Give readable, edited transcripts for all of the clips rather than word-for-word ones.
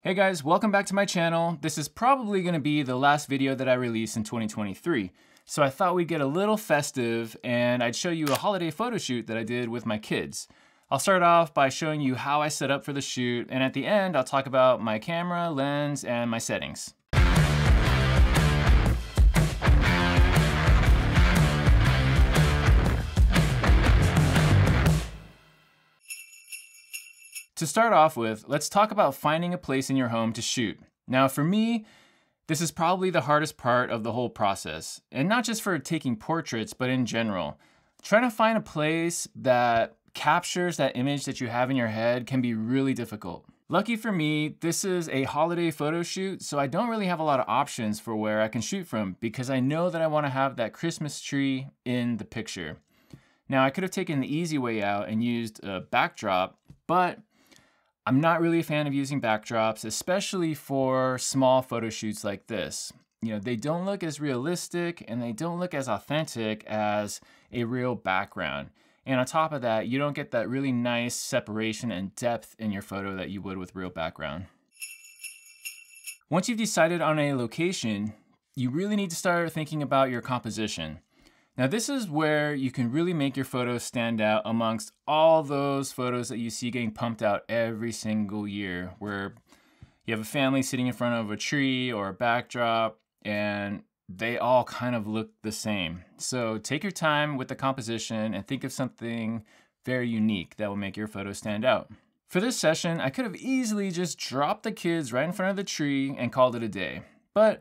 Hey guys, welcome back to my channel. This is probably going to be the last video that I release in 2023. So I thought we'd get a little festive and I'd show you a holiday photo shoot that I did with my kids. I'll start off by showing you how I set up for the shoot, and at the end I'll talk about my camera, lens, and my settings. To start off with, let's talk about finding a place in your home to shoot. Now for me, this is probably the hardest part of the whole process, and not just for taking portraits, but in general. Trying to find a place that captures that image that you have in your head can be really difficult. Lucky for me, this is a holiday photo shoot, so I don't really have a lot of options for where I can shoot from because I know that I want to have that Christmas tree in the picture. Now I could have taken the easy way out and used a backdrop, but I'm not really a fan of using backdrops, especially for small photo shoots like this. You know, they don't look as realistic and they don't look as authentic as a real background. And on top of that, you don't get that really nice separation and depth in your photo that you would with real background. Once you've decided on a location, you really need to start thinking about your composition. Now this is where you can really make your photos stand out amongst all those photos that you see getting pumped out every single year, where you have a family sitting in front of a tree or a backdrop and they all kind of look the same. So take your time with the composition and think of something very unique that will make your photo stand out. For this session, I could have easily just dropped the kids right in front of the tree and called it a day, but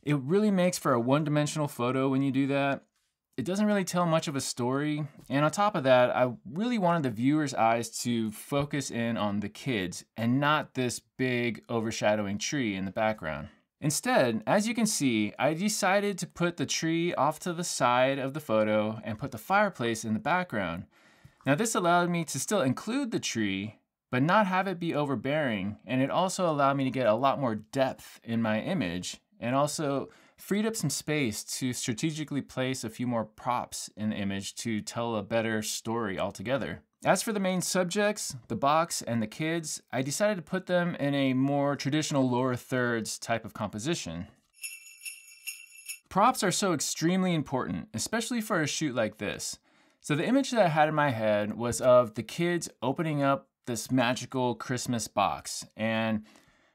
it really makes for a one-dimensional photo when you do that. It doesn't really tell much of a story, and on top of that, I really wanted the viewer's eyes to focus in on the kids and not this big overshadowing tree in the background. Instead, as you can see, I decided to put the tree off to the side of the photo and put the fireplace in the background. Now this allowed me to still include the tree, but not have it be overbearing, and it also allowed me to get a lot more depth in my image, and also freed up some space to strategically place a few more props in the image to tell a better story altogether. As for the main subjects, the box and the kids, I decided to put them in a more traditional lower thirds type of composition. Props are so extremely important, especially for a shoot like this. So the image that I had in my head was of the kids opening up this magical Christmas box, and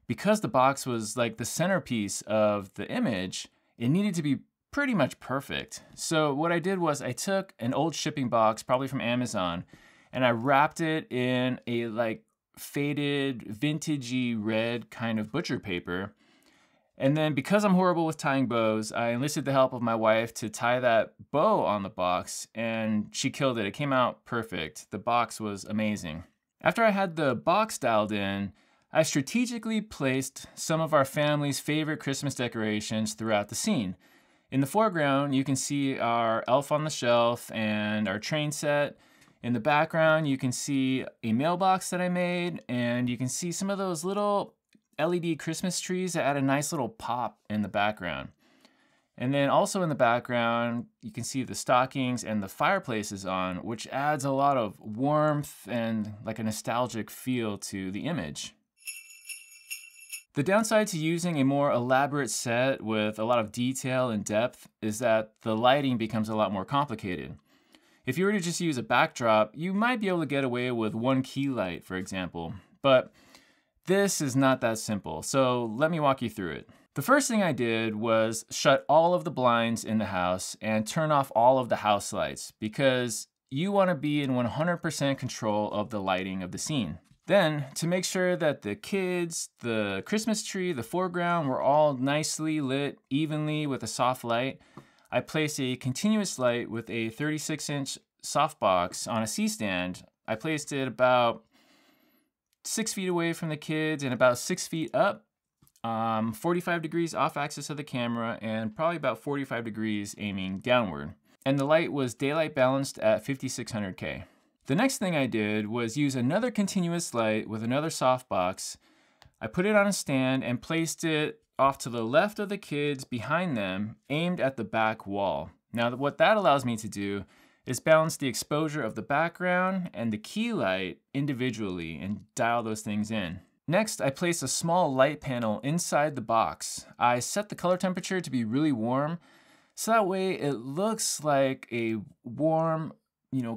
because the box was like the centerpiece of the image, it needed to be pretty much perfect. So what I did was I took an old shipping box, probably from Amazon, and I wrapped it in a like faded, vintagey red kind of butcher paper. And then because I'm horrible with tying bows, I enlisted the help of my wife to tie that bow on the box, and she killed it. It came out perfect. The box was amazing. After I had the box dialed in, I strategically placed some of our family's favorite Christmas decorations throughout the scene. In the foreground, you can see our Elf on the Shelf and our train set. In the background, you can see a mailbox that I made, and you can see some of those little LED Christmas trees that add a nice little pop in the background. And then also in the background, you can see the stockings and the fireplace is on, which adds a lot of warmth and like a nostalgic feel to the image. The downside to using a more elaborate set with a lot of detail and depth is that the lighting becomes a lot more complicated. If you were to just use a backdrop, you might be able to get away with one key light, for example, but this is not that simple, so let me walk you through it. The first thing I did was shut all of the blinds in the house and turn off all of the house lights because you want to be in 100% control of the lighting of the scene. Then, to make sure that the kids, the Christmas tree, the foreground were all nicely lit evenly with a soft light, I placed a continuous light with a 36-inch softbox on a C-stand. I placed it about 6 feet away from the kids and about 6 feet up, 45 degrees off axis of the camera, and probably about 45 degrees aiming downward. And the light was daylight balanced at 5600K. The next thing I did was use another continuous light with another softbox. I put it on a stand and placed it off to the left of the kids behind them, aimed at the back wall. Now what that allows me to do is balance the exposure of the background and the key light individually and dial those things in. Next, I placed a small light panel inside the box. I set the color temperature to be really warm, so that way it looks like a warm,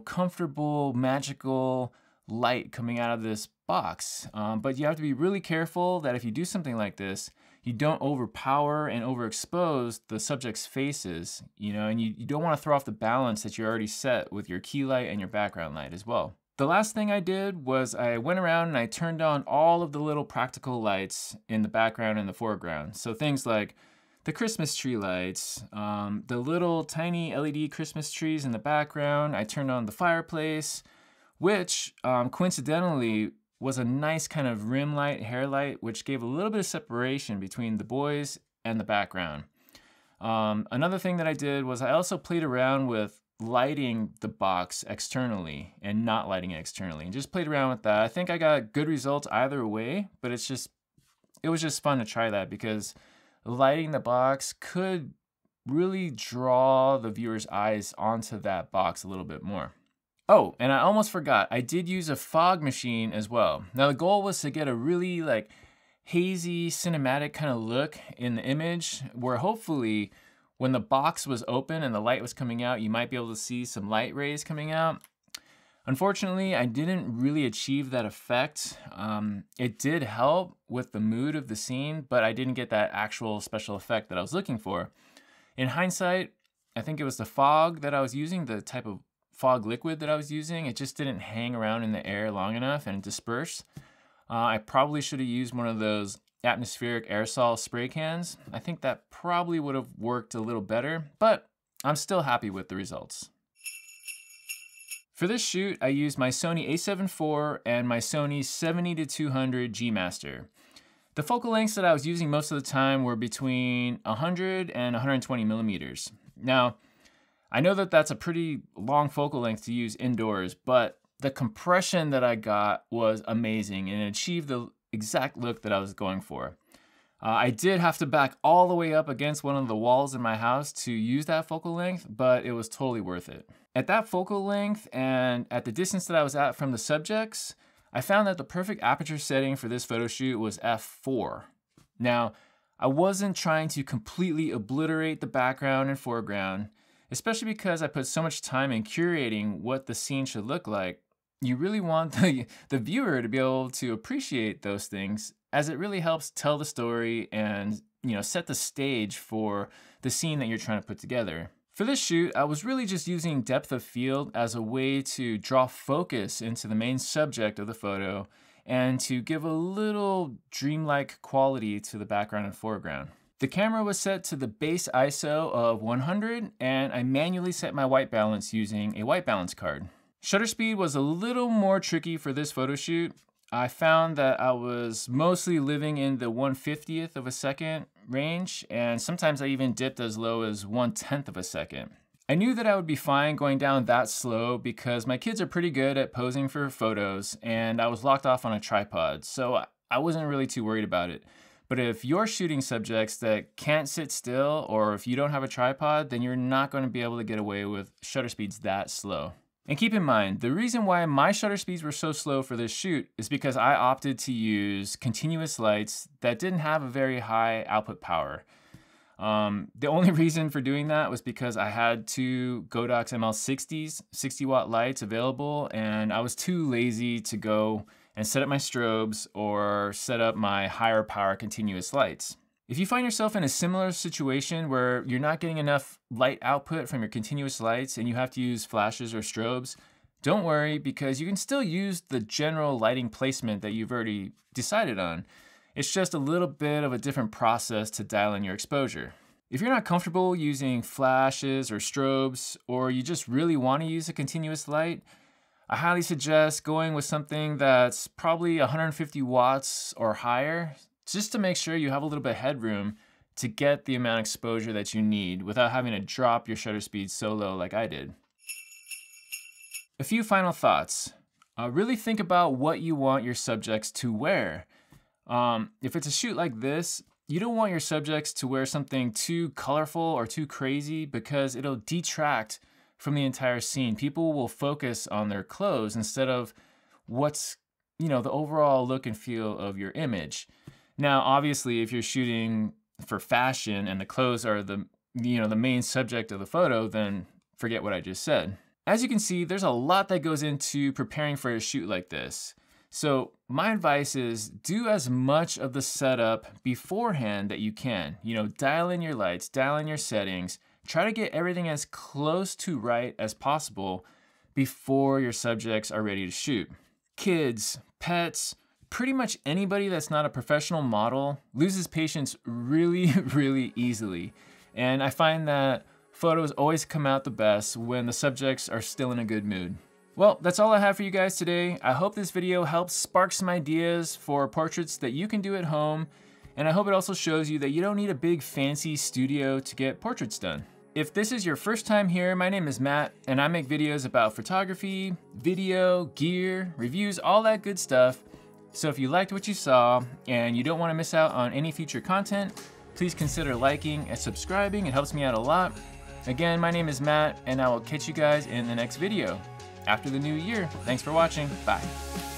comfortable, magical light coming out of this box. But you have to be really careful that if you do something like this, you don't overpower and overexpose the subject's faces, and you don't want to throw off the balance that you already set with your key light and your background light as well. The last thing I did was I went around and I turned on all of the little practical lights in the background and the foreground. So things like the Christmas tree lights, the little tiny LED Christmas trees in the background. I turned on the fireplace, which coincidentally was a nice kind of rim light, hair light, which gave a little bit of separation between the boys and the background. Another thing that I did was I also played around with lighting the box externally and not lighting it externally, and just played around with that. I think I got good results either way, but it was just fun to try that because lighting the box could really draw the viewer's eyes onto that box a little bit more. Oh, and I almost forgot, I did use a fog machine as well. Now the goal was to get a really hazy cinematic kind of look in the image where hopefully when the box was open and the light was coming out, you might be able to see some light rays coming out. Unfortunately, I didn't really achieve that effect. It did help with the mood of the scene, but I didn't get that actual special effect that I was looking for. In hindsight, I think it was the fog that I was using, the type of fog liquid that I was using. It just didn't hang around in the air long enough and disperse. I probably should have used one of those atmospheric aerosol spray cans. I think that probably would have worked a little better, but I'm still happy with the results. For this shoot, I used my Sony a7 IV and my Sony 70-200 G Master. The focal lengths that I was using most of the time were between 100 and 120 millimeters. Now, I know that that's a pretty long focal length to use indoors, but the compression that I got was amazing and it achieved the exact look that I was going for. I did have to back all the way up against one of the walls in my house to use that focal length, but it was totally worth it. At that focal length and at the distance that I was at from the subjects, I found that the perfect aperture setting for this photo shoot was f4. Now, I wasn't trying to completely obliterate the background and foreground, especially because I put so much time in curating what the scene should look like. You really want the viewer to be able to appreciate those things, as it really helps tell the story and set the stage for the scene that you're trying to put together. For this shoot, I was really just using depth of field as a way to draw focus into the main subject of the photo and to give a little dreamlike quality to the background and foreground. The camera was set to the base ISO of 100 and I manually set my white balance using a white balance card. Shutter speed was a little more tricky for this photo shoot. I found that I was mostly living in the 1/50th of a second range, and sometimes I even dipped as low as 1/10 of a second. I knew that I would be fine going down that slow because my kids are pretty good at posing for photos, and I was locked off on a tripod, so I wasn't really too worried about it. But if you're shooting subjects that can't sit still, or if you don't have a tripod, then you're not going to be able to get away with shutter speeds that slow. And keep in mind, the reason why my shutter speeds were so slow for this shoot is because I opted to use continuous lights that didn't have a very high output power. The only reason for doing that was because I had two Godox ML60s, 60 watt lights available, and I was too lazy to go and set up my strobes or set up my higher power continuous lights. If you find yourself in a similar situation where you're not getting enough light output from your continuous lights and you have to use flashes or strobes, don't worry, because you can still use the general lighting placement that you've already decided on. It's just a little bit of a different process to dial in your exposure. If you're not comfortable using flashes or strobes, or you just really want to use a continuous light, I highly suggest going with something that's probably 150 watts or higher, just to make sure you have a little bit of headroom to get the amount of exposure that you need without having to drop your shutter speed so low like I did. A few final thoughts. Really think about what you want your subjects to wear. If it's a shoot like this, you don't want your subjects to wear something too colorful or too crazy because it'll detract from the entire scene. People will focus on their clothes instead of what's the overall look and feel of your image. Now, obviously, if you're shooting for fashion and the clothes are the main subject of the photo, then forget what I just said. As you can see, there's a lot that goes into preparing for a shoot like this. So my advice is do as much of the setup beforehand that you can. Dial in your lights, dial in your settings, try to get everything as close to right as possible before your subjects are ready to shoot. Kids, pets, pretty much anybody that's not a professional model loses patience really, really easily. And I find that photos always come out the best when the subjects are still in a good mood. Well, that's all I have for you guys today. I hope this video helps spark some ideas for portraits that you can do at home. And I hope it also shows you that you don't need a big fancy studio to get portraits done. If this is your first time here, my name is Matt, and I make videos about photography, video, gear, reviews, all that good stuff. So if you liked what you saw and you don't want to miss out on any future content, please consider liking and subscribing. It helps me out a lot. Again, my name is Matt, and I will catch you guys in the next video after the new year. Thanks for watching. Bye.